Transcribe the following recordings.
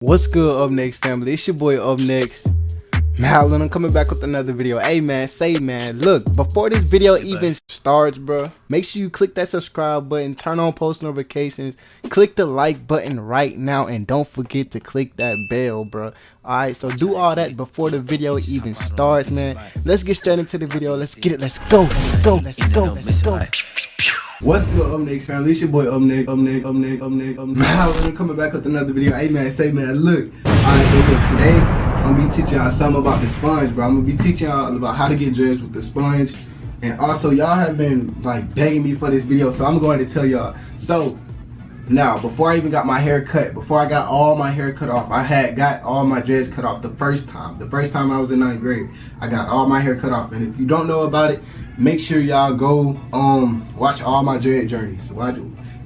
What's good, Up Next family? It's your boy Up Next, Malin. I'm coming back with another video. Hey man, look, before this video even starts, bro, make sure you click that subscribe button, turn on post notifications, click the like button right now, and don't forget to click that bell, bro. Alright, so do all that before the video even starts, man. Let's get straight into the video. Let's get it. Let's go. What's good, Up Next family? It's your boy Up Next. I'm coming back with another video. Hey man, look. Alright, so look, today I'm gonna be teaching y'all something about the sponge, bro. I'm gonna be teaching y'all about how to get dreads with the sponge. And also, y'all have been like begging me for this video, so I'm going to tell y'all. So now, before I even got my hair cut, before I got all my hair cut off, I had got all my dreads cut off the first time. The first time I was in 9th grade, I got all my hair cut off. And if you don't know about it, make sure y'all go watch all my dread journeys. Watch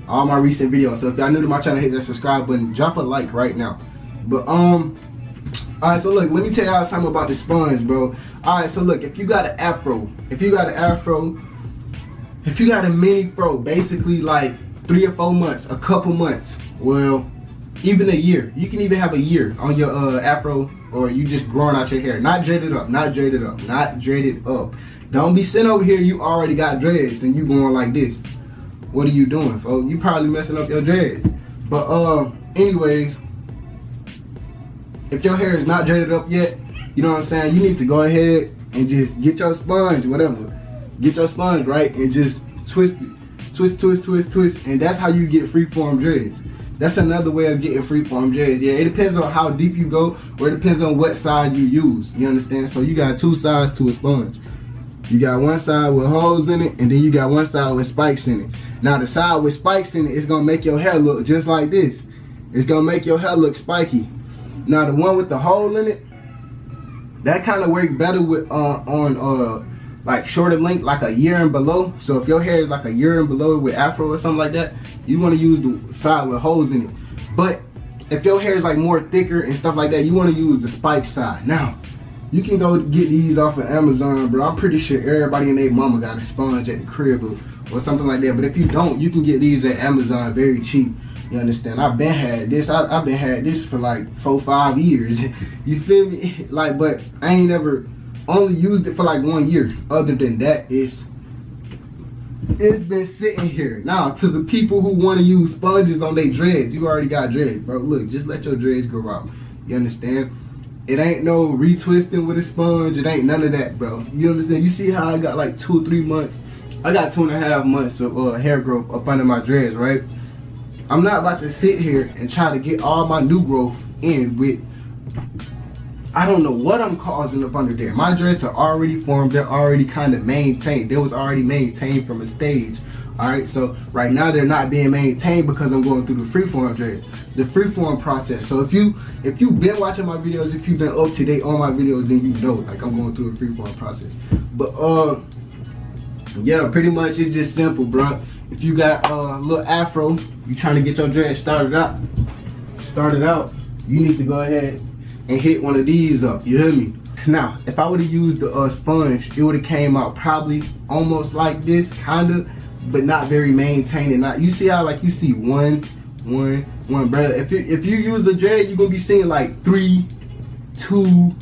all my recent videos. So if y'all new to my channel, hit that subscribe button, drop a like right now. But alright, so look, let me tell y'all something about the sponge, bro. Alright, so look, if you got an afro, if you got a mini fro, basically like 3 or 4 months, a couple months, well, even a year. You can even have a year on your afro, or you just growing out your hair. Not dreaded up. Don't be sitting over here, you already got dreads and you going like this. What are you doing, folks? You probably messing up your dreads. But anyways, if your hair is not dreaded up yet, you know what I'm saying, you need to go ahead and just get your sponge, whatever. Get your sponge, right? And just twist it. Twist, and that's how you get freeform dreads. That's another way of getting freeform dreads. Yeah, it depends on how deep you go, or it depends on what side you use. You understand? So you got 2 sides to a sponge. You got one side with holes in it, and then you got one side with spikes in it. Now the side with spikes in it is gonna make your hair look just like this. It's gonna make your hair look spiky. Now the one with the hole in it, that kind of works better with like shorter length, like a year and below. So if your hair is like a year and below with afro or something like that, you want to use the side with holes in it. But if your hair is like more thicker and stuff like that, you want to use the spike side. Now you can go get these off of Amazon, bro. I'm pretty sure everybody and their mama got a sponge at the crib or something like that. But if you don't, you can get these at Amazon very cheap. You understand? I've been had this. I've been had this for like 4-5 years. You feel me? Like, but I ain't never only used it for like 1 year. Other than that, it's been sitting here. Now, to the people who want to use sponges on their dreads, you already got dreads, bro. Look, just let your dreads grow out. You understand? It ain't no retwisting with a sponge. It ain't none of that, bro. You understand? You see how I got like 2 or 3 months? I got 2.5 months of hair growth up under my dreads, right? I'm not about to sit here and try to get all my new growth in with, I don't know what I'm causing up under there. My dreads are already formed. They're already kind of maintained. They was already maintained from a stage. Alright, so right now they're not being maintained because I'm going through the freeform dread, the freeform process. So if you've been watching my videos, if you've been up to date on my videos, then you know like I'm going through a freeform process. But yeah, pretty much it's just simple, bro. If you got a little afro, you trying to get your dreads started out, you need to go ahead and hit one of these up. You hear me? Now, if I would have used the sponge, it would have came out probably almost like this, kinda, but not very maintained. Not, you see how like you see one, bro. If you use a dread, you're gonna be seeing like 3, 2.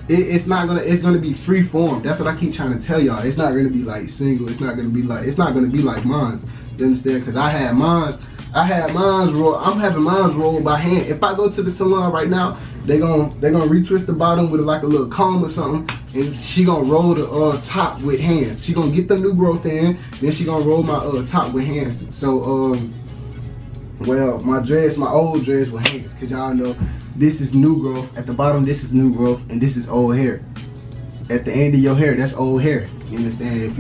It's gonna be free form. That's what I keep trying to tell y'all. It's not gonna be like single. It's not gonna be like MINS. You understand? Because I had MINS roll. I'm having MINS roll by hand. If I go to the salon right now, they gonna retwist the bottom with like a little comb or something, and she gonna roll the top with hands. She gonna get the new growth in, then she gonna roll my top with hands. So well, my old dreads with hands, cause y'all know this is new growth. At the bottom, this is new growth, and this is old hair. At the end of your hair, that's old hair. You understand? If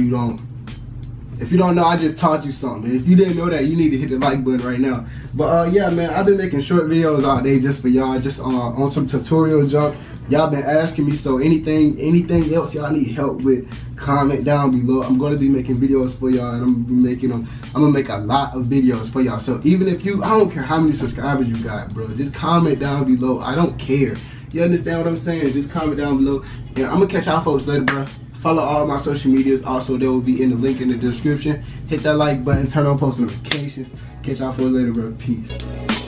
you don't know, I just taught you something. And if you didn't know that, you need to hit the like button right now. But yeah, man, I've been making short videos all day just for y'all, just on some tutorial junk. Y'all been asking me, so anything else y'all need help with, comment down below. I'm gonna be making videos for y'all, and I'm gonna make a lot of videos for y'all. So even if I don't care how many subscribers you got, bro, just comment down below. I don't care. You understand what I'm saying? Just comment down below, and I'm gonna catch y'all folks later, bro. Follow all my social medias. Also, there will be in the link in the description. Hit that like button, turn on post notifications. Catch y'all for later, bro. Peace.